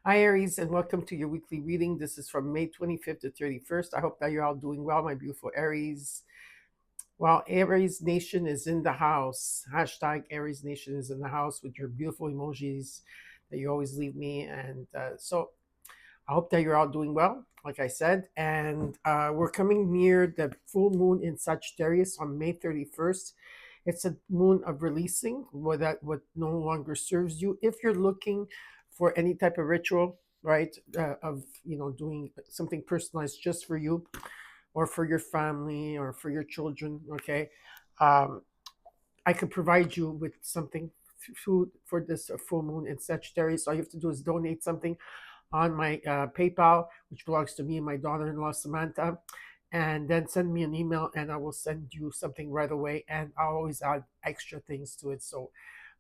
Hi, Aries, and welcome to your weekly reading. This is from May 25th to 31st. I hope that you're all doing well, my beautiful Aries. Well, Aries Nation is in the house. Hashtag Aries Nation is in the house with your beautiful emojis that you always leave me. And so I hope that you're all doing well, like I said. And we're coming near the full moon in Sagittarius on May 31st. It's a moon of releasing what no longer serves you. If you're looking for any type of ritual, right, of doing something personalized just for you, or for your family, or for your children, okay, um, I could provide you with something food for this full moon in Sagittarius. All you have to do is donate something on my PayPal, which belongs to me and my daughter-in-law Samantha, and then send me an email, and I will send you something right away. And I'll always add extra things to it so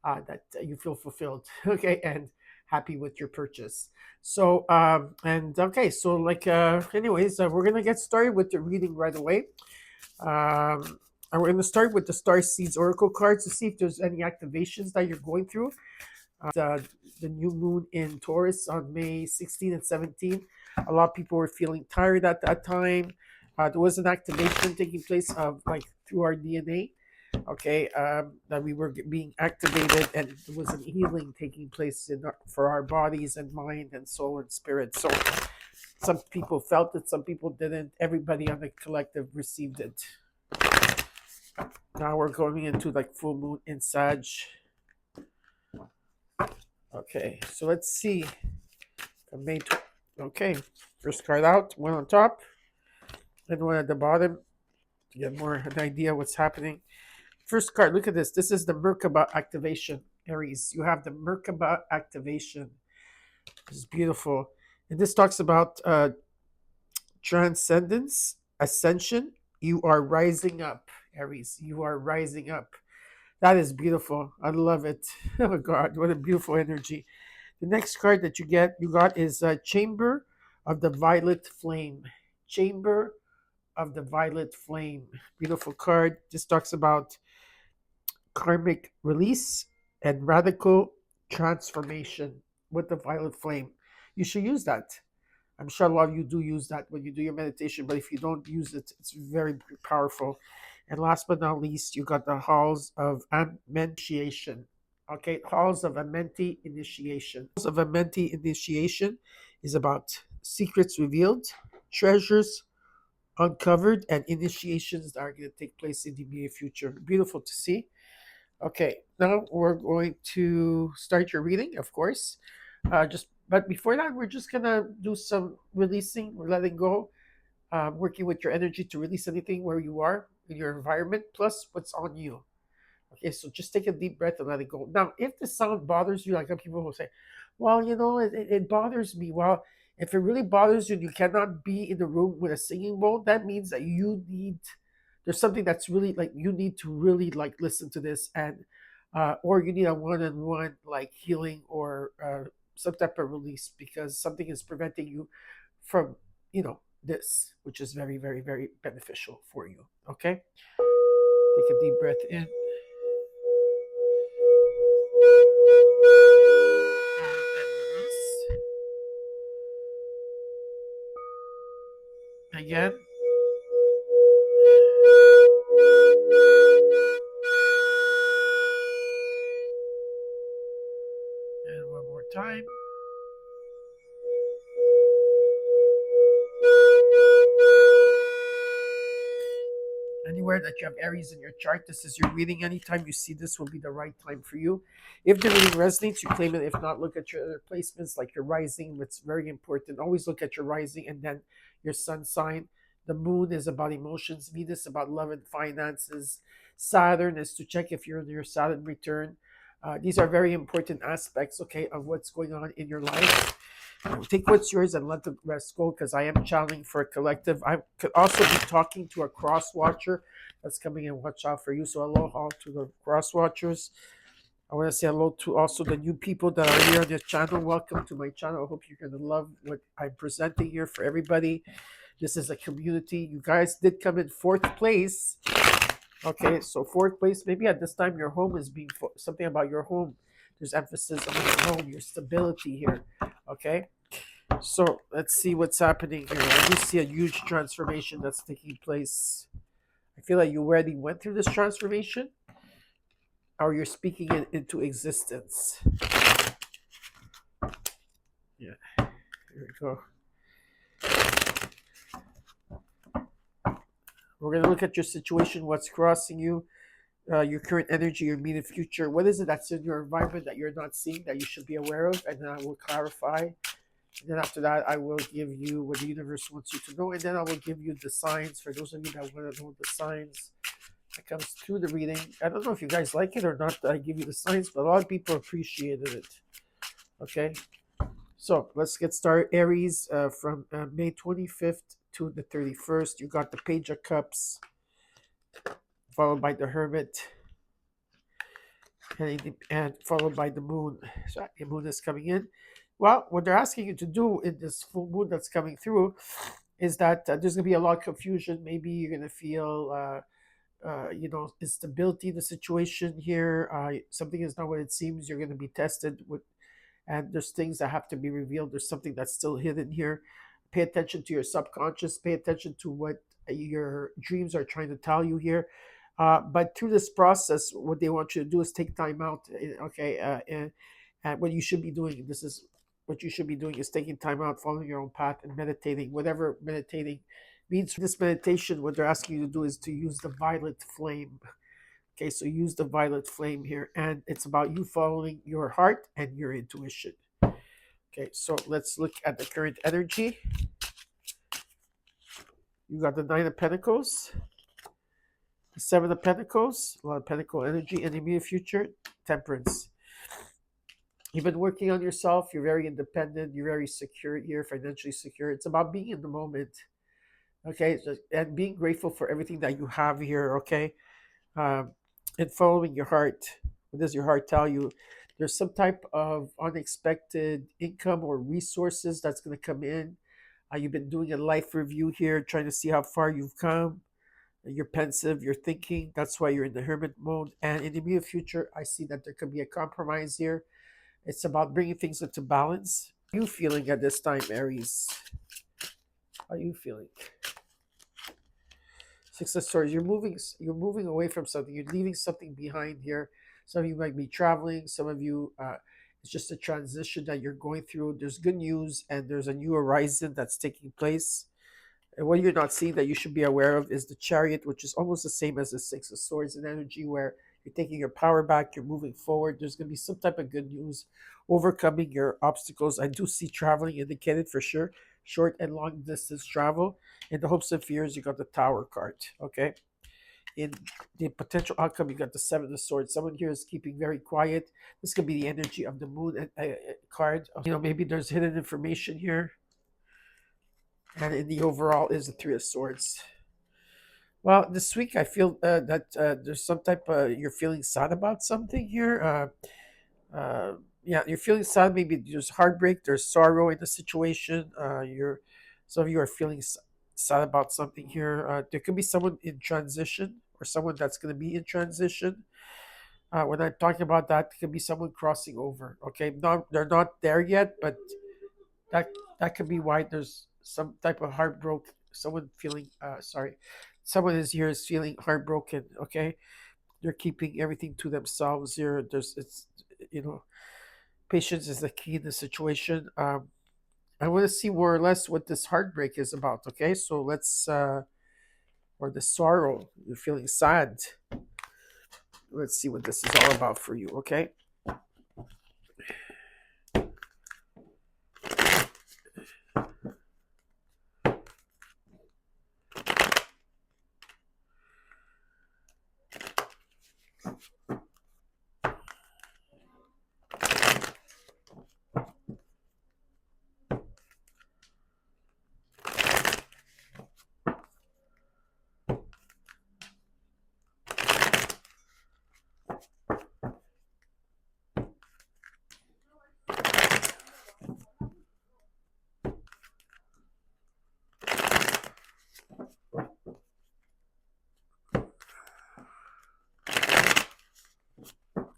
that you feel fulfilled, okay, and happy with your purchase. So, and okay, so anyways, we're gonna get started with the reading right away. I'm going to start with the Star Seeds Oracle cards to see if there's any activations that you're going through. The new moon in Taurus on May 16 and 17. A lot of people were feeling tired at that time. There was an activation taking place of like through our DNA, okay, that we were being activated, and there was an healing taking place for our bodies and mind and soul and spirit. So some people felt it, some people didn't. Everybody on the collective received it. Now we're going into like full moon in Sag. Okay, so let's see. Okay, first card out, one on top and one at the bottom to get more an idea what's happening. First card, look at this. This is the Merkaba activation, Aries. You have the Merkaba activation. This is beautiful. And this talks about transcendence, ascension. You are rising up, Aries. You are rising up. That is beautiful. I love it. Oh God, what a beautiful energy. The next card that you got is Chamber of the Violet Flame. Chamber of the Violet Flame. Beautiful card. This talks about karmic release and radical transformation with the Violet Flame. You should use that. I'm sure a lot of you do use that when you do your meditation, but if you don't use it, it's very powerful. And last but not least, you got the halls of initiation. Okay, halls of Amenti initiation. Halls of Amenti initiation is about secrets revealed, treasures uncovered, and initiations that are going to take place in the near future. Beautiful to see. Okay, now we're going to start your reading, of course. But before that, we're just gonna do some releasing, or letting go, working with your energy to release anything where you are in your environment, plus what's on you. Okay, so just take a deep breath and let it go. Now, if the sound bothers you, like some people will say, well, it bothers me. Well, if it really bothers you and you cannot be in the room with a singing bowl, that means that there's something that's really like you need to really like listen to this, and or you need a one-on-one like healing, or some type of release, because something is preventing you from, this, which is very, very, very beneficial for you. Okay, take a deep breath in. Again. And one more time. Anywhere that you have Aries in your chart, this is your reading. Anytime you see this will be the right time for you. If the reading resonates, you claim it. If not, look at your other placements, like your rising. It's very important. Always look at your rising and then your sun sign. The moon is about emotions. Venus about love and finances. Saturn is to check if you're in your Saturn return. These are very important aspects, okay, of what's going on in your life. Take what's yours and let the rest go, because I am channeling for a collective. I could also be talking to a cross watcher that's coming in. Watch out for you. So aloha to the cross watchers. I want to say hello to also the new people that are here on this channel. Welcome to my channel. I hope you're going to love what I'm presenting here for everybody. This is a community. You guys did come in fourth place. Okay, so fourth place. Maybe at this time your home is being something about your home. There's emphasis on your home, your stability here. Okay, So let's see what's happening here. I do see a huge transformation that's taking place. I feel like you already went through this transformation, or you're speaking it into existence. Yeah, here we go. We're going to look at your situation, what's crossing you, your current energy, your immediate future. What is it that's in your environment that you're not seeing that you should be aware of? And then I will clarify. And then after that, I will give you what the universe wants you to know. And then I will give you the signs for those of you that want to know the signs that comes through the reading. I don't know if you guys like it or not that I give you the signs, but a lot of people appreciated it. Okay. So let's get started. Aries, from May 25th to the 31st, you got the Page of Cups, followed by the Hermit, and followed by the Moon. So the Moon is coming in. Well, what they're asking you to do in this full moon that's coming through is that there's going to be a lot of confusion. Maybe you're going to feel, instability in the situation here. Something is not what it seems. You're going to be tested with, and there's things that have to be revealed. There's something that's still hidden here. Pay attention to your subconscious. Pay attention to what your dreams are trying to tell you here. But through this process, what they want you to do is take time out. Okay, and what you should be doing. This is what you should be doing is taking time out, following your own path, and meditating. Whatever meditating means. This meditation, what they're asking you to do is to use the violet flame. Okay, so use the violet flame here, and it's about you following your heart and your intuition. Okay, so let's look at the current energy. You got the Nine of Pentacles, the Seven of Pentacles, a lot of Pentacle energy, and the immediate future, Temperance. You've been working on yourself. You're very independent. You're very secure here, financially secure. It's about being in the moment. Okay, and being grateful for everything that you have here. Okay, um, and following your heart. What does your heart tell you? There's some type of unexpected income or resources that's going to come in. You've been doing a life review here, trying to see how far you've come. You're pensive, you're thinking. That's why you're in the hermit mode. And in the near future, I see that there could be a compromise here. It's about bringing things into balance. How are you feeling at this time, Aries? How are you feeling? Six of Swords. You're moving away from something. You're leaving something behind here. Some of you might be traveling. Some of you, it's just a transition that you're going through. There's good news, and there's a new horizon that's taking place. And what you're not seeing that you should be aware of is the Chariot, which is almost the same as the Six of Swords in energy, where you're taking your power back, you're moving forward. There's going to be some type of good news, overcoming your obstacles. I do see traveling indicated for sure, short and long distance travel. In the hopes and fears, you got the Tower card. Okay. In the potential outcome, you got the Seven of Swords. Someone here is keeping very quiet. This could be the energy of the Moon card. Maybe there's hidden information here. And in the overall is the Three of Swords. Well, this week I feel that there's some type of you're feeling sad about something here. Yeah, you're feeling sad. Maybe there's heartbreak, there's sorrow in the situation. Some of you are feeling sad about something here. There could be someone in transition or someone that's going to be in transition. When I'm talking about that, it could be someone crossing over. Okay, they're not there yet, but that that could be why there's some type of heartbroken. Someone feeling someone is here is feeling heartbroken. Okay, they're keeping everything to themselves here. You know patience is the key in the situation. I want to see more or less what this heartbreak is about. Okay, so let's or the sorrow, you're feeling sad. Let's see what this is all about for you. Okay.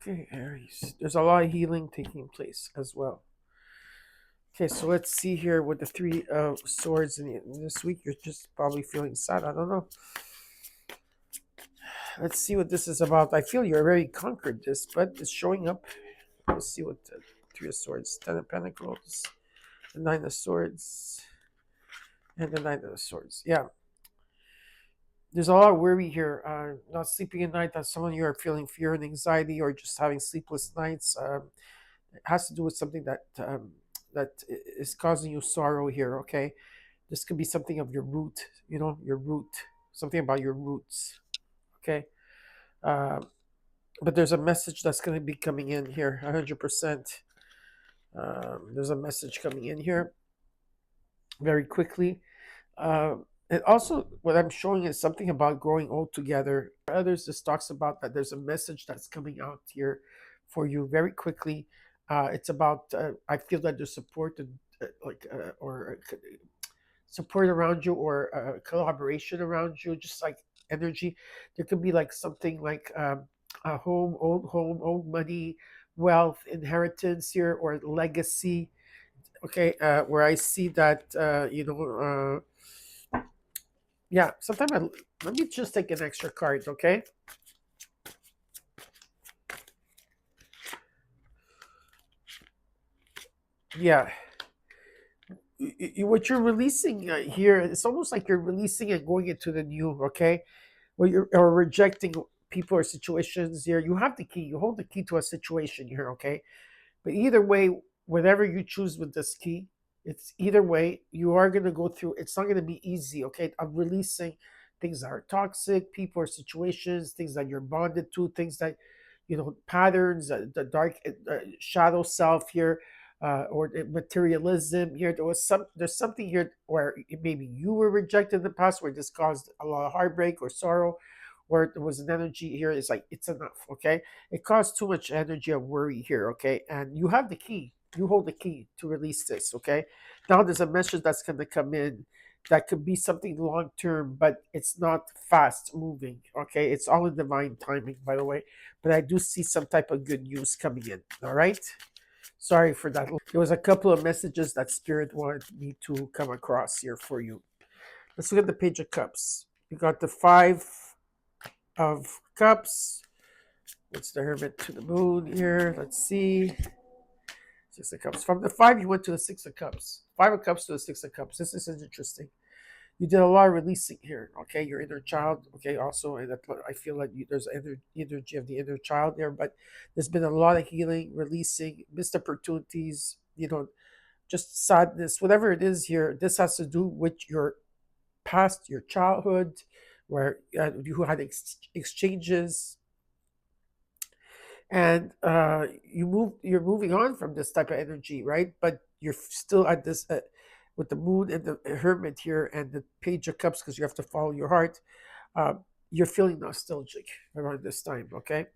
Okay, Aries. There's a lot of healing taking place as well. Okay, so let's see here with the three of swords in this week. You're just probably feeling sad. I don't know. Let's see what this is about. I feel you're already conquered this, but it's showing up. Let's see what the three of swords, 10 of Pentacles, the 9 of Swords, and the 9 of Swords. Yeah, there's a lot of worry here. Not sleeping at night. That some of you are feeling fear and anxiety, or just having sleepless nights. It has to do with something that is causing you sorrow here. Okay, this could be something of your root. Your root. Something about your roots. Okay. Uh, but there's a message that's going to be coming in here. 100%. There's a message coming in here very quickly. And also, what I'm showing is something about growing old together. For others, this talks about that there's a message that's coming out here for you very quickly. It's about, I feel that there's support and or support around you, or collaboration around you, just like energy. There could be like something like a home, old money, wealth, inheritance here, or legacy. Okay, where I see that, yeah, sometimes let me just take an extra card, okay? Yeah. What you're releasing here, it's almost like you're releasing and going into the new, okay? Where you're or rejecting people or situations here. You have the key. You hold the key to a situation here, okay? But either way, whatever you choose with this key, it's either way, you are going to go through. It's not going to be easy, okay? I'm releasing things that are toxic, people or situations, things that you're bonded to, things that, patterns, the dark shadow self here, or the materialism here. There's something here where maybe you were rejected in the past, where this caused a lot of heartbreak or sorrow, where there was an energy here. It's like, it's enough, okay? It caused too much energy of worry here, okay? And you have the key. You hold the key to release this, okay? Now there's a message that's going to come in that could be something long term, but it's not fast moving, okay? It's all in divine timing, by the way. But I do see some type of good news coming in, all right? Sorry for that. There was a couple of messages that Spirit wanted me to come across here for you. Let's look at the Page of Cups. We got the Five of Cups. What's the Hermit to the Moon here? Let's see. 6 of Cups. From the 5, you went to the 6 of Cups. 5 of Cups to the 6 of Cups. This is interesting. You did a lot of releasing here. Okay, your inner child. Okay, also, and I feel like there's energy of the inner child there, but there's been a lot of healing, releasing, missed opportunities. Just sadness, whatever it is here. This has to do with your past, your childhood, where you had exchanges, and you're moving on from this type of energy, right? But you're still at this with the Moon and the Hermit here and the Page of Cups, because you have to follow your heart. uh, you're feeling nostalgic around this time, okay?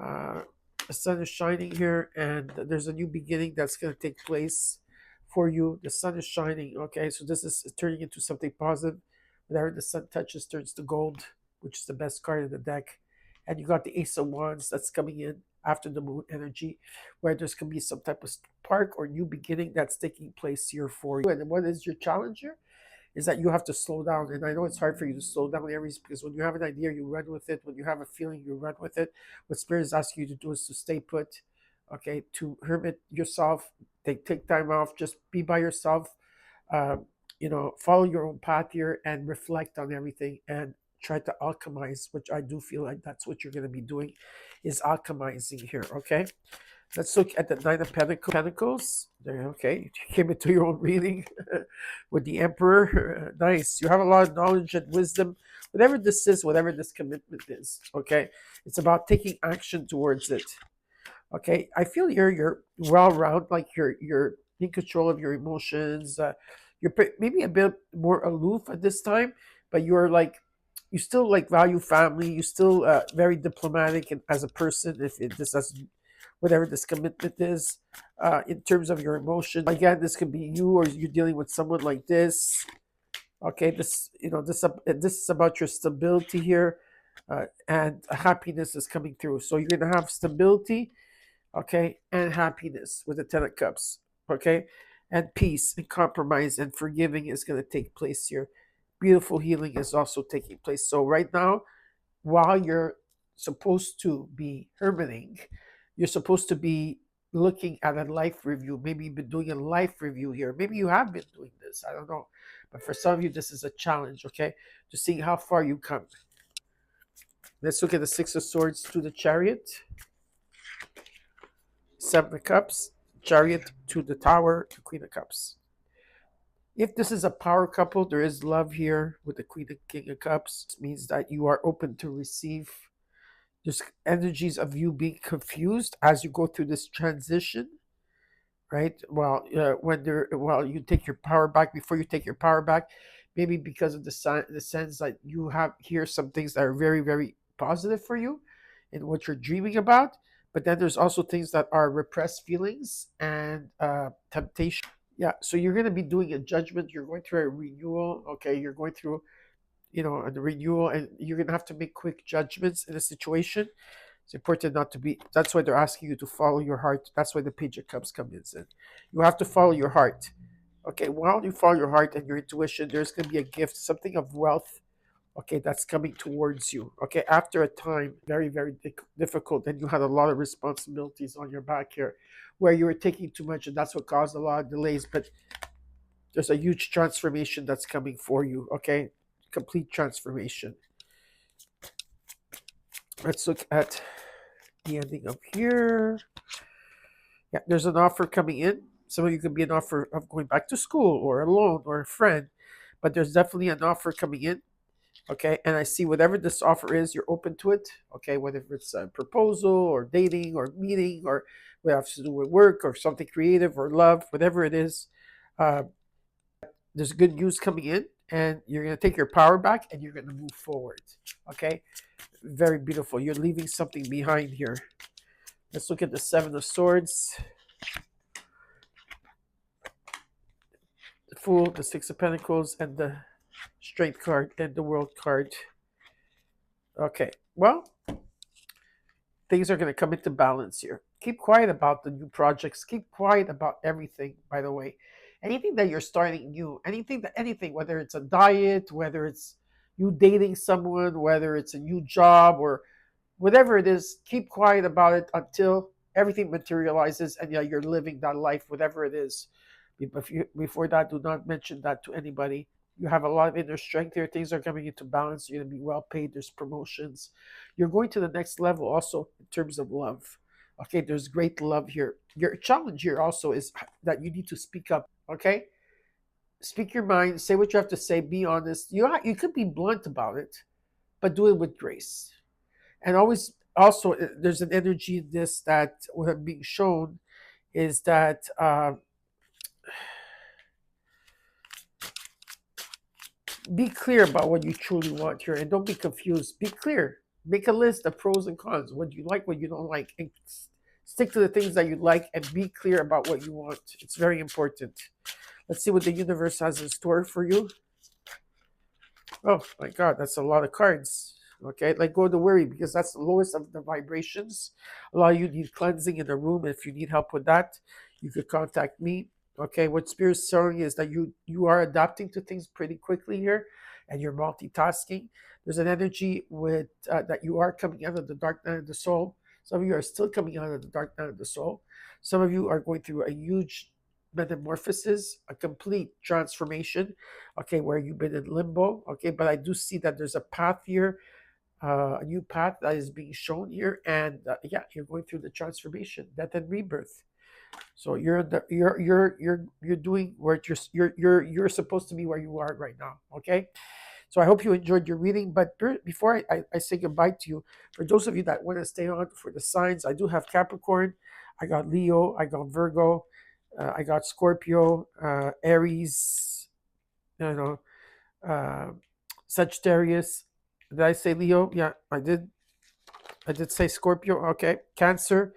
uh, the sun is shining here, and there's a new beginning that's going to take place for you. The sun is shining, okay? So this is turning into something positive. Whatever the sun touches turns to gold, which is the best card in the deck. And you got the Ace of Wands that's coming in after the Moon energy, where there's going to be some type of spark or new beginning that's taking place here for you. And what is your challenge here? Is that you have to slow down. And I know it's hard for you to slow down, Aries, because when you have an idea, you run with it. When you have a feeling, you run with it. What Spirit is asking you to do is to stay put, okay? To hermit yourself, take time off, just be by yourself, uh, follow your own path here and reflect on everything and try to alchemize, which I do feel like that's what you're going to be doing, is alchemizing here, okay? Let's look at the Nine of Pentacles. There, okay, you came into your own reading with the Emperor. Nice. You have a lot of knowledge and wisdom. Whatever this is, whatever this commitment is, okay, it's about taking action towards it. Okay, I feel you're well rounded, like you're in control of your emotions. You're maybe a bit more aloof at this time, but you're like, you still like value family. You still very diplomatic and as a person. If this doesn't, whatever this commitment is, in terms of your emotions. Again, this could be you, or you're dealing with someone like this. Okay, this is about your stability here, and happiness is coming through. So you're gonna have stability, okay, and happiness with the 10 of Cups, okay, and peace and compromise and forgiving is going to take place here. Beautiful healing is also taking place. So right now, while you're supposed to be hermiting, you're supposed to be looking at a life review. Maybe you've been doing a life review here. Maybe you have been doing this. I don't know. But for some of you, this is a challenge, okay? To see how far you come. Let's look at the Six of Swords to the Chariot, Seven of Cups, Chariot to the Tower, the Queen of Cups. If this is a power couple, there is love here with the Queen and King of Cups. It means that you are open to receive. There's energies of you being confused as you go through this transition, right? Well, while you take your power back, before you take your power back, maybe because of the sense that you have here some things that are very, very positive for you in what you're dreaming about. But then there's also things that are repressed feelings and temptation. Yeah, so you're going to be doing a judgment. You're going through a renewal. Okay, you're going through, a renewal, and you're going to have to make quick judgments in a situation. It's important not to be. That's why they're asking you to follow your heart. That's why the Page of Cups comes in. You have to follow your heart. Okay, while you follow your heart and your intuition, there's going to be a gift, something of wealth. Okay, that's coming towards you. Okay, after a time, very, very difficult, and you had a lot of responsibilities on your back here, where you were taking too much, and that's what caused a lot of delays. But there's a huge transformation that's coming for you. Okay, complete transformation. Let's look at the ending of here. Yeah, there's an offer coming in. Some of you could be an offer of going back to school or a loan or a friend, but there's definitely an offer coming in. Okay, and I see whatever this offer is, you're open to it. Okay, whether it's a proposal or dating or meeting or what has to do with work or something creative or love, whatever it is, uh, there's good news coming in, and you're going to take your power back and you're going to move forward. Okay, very beautiful. You're leaving something behind here. Let's look at the Seven of Swords, the Fool, the Six of Pentacles, and the Strength card and the World card. Okay, well, things are going to come into balance here. Keep quiet about the new projects. Keep quiet about everything, by the way. Anything that you're starting new, anything, whether it's a diet, whether it's you dating someone, whether it's a new job or whatever it is, keep quiet about it until everything materializes and yeah, you're living that life, whatever it is. Before that, do not mention that to anybody. You have a lot of inner strength here. Things are coming into balance. You're going to be well paid. There's promotions. You're going to the next level also in terms of love. Okay, there's great love here. Your challenge here also is that you need to speak up. Okay, speak your mind. Say what you have to say. Be honest. You could be blunt about it, but do it with grace. And always also there's an energy in this that what I'm being shown is that be clear about what you truly want here and don't be confused. Be clear. Make a list of pros and cons, what you like, what you don't like, and stick to the things that you like and be clear about what you want. It's very important. Let's see what the universe has in store for you. Oh my God, that's a lot of cards. Okay, let go of the worry because that's the lowest of the vibrations. A lot of you need cleansing in the room. If you need help with that, you could contact me. Okay, what Spirit's showing is that you are adapting to things pretty quickly here, and you're multitasking. There's an energy with that you are coming out of the dark night of the soul. Some of you are still coming out of the dark night of the soul. Some of you are going through a huge metamorphosis, a complete transformation. Okay, where you've been in limbo. Okay, but I do see that there's a path here, a new path that is being shown here, and yeah, you're going through the transformation, death and rebirth. So you're doing where you're supposed to be where you are right now. Okay, so I hope you enjoyed your reading. But before I say goodbye to you, for those of you that want to stay on for the signs, I do have Capricorn, I got Leo, I got Virgo, I got Scorpio, Aries, you know, uh, Sagittarius. Did I say Leo? Yeah, I did. I did say Scorpio. Okay, Cancer.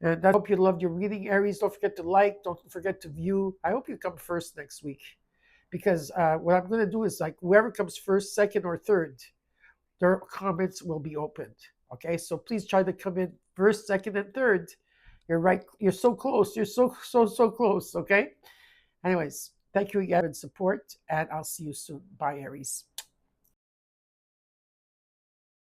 And I hope you loved your reading, Aries. Don't forget to like. Don't forget to view. I hope you come first next week because what I'm going to do is like whoever comes first, second, or third, their comments will be opened. Okay, so please try to come in first, second, and third. You're right. You're so close. You're so close. Okay. Anyways, thank you again for support, and I'll see you soon. Bye, Aries.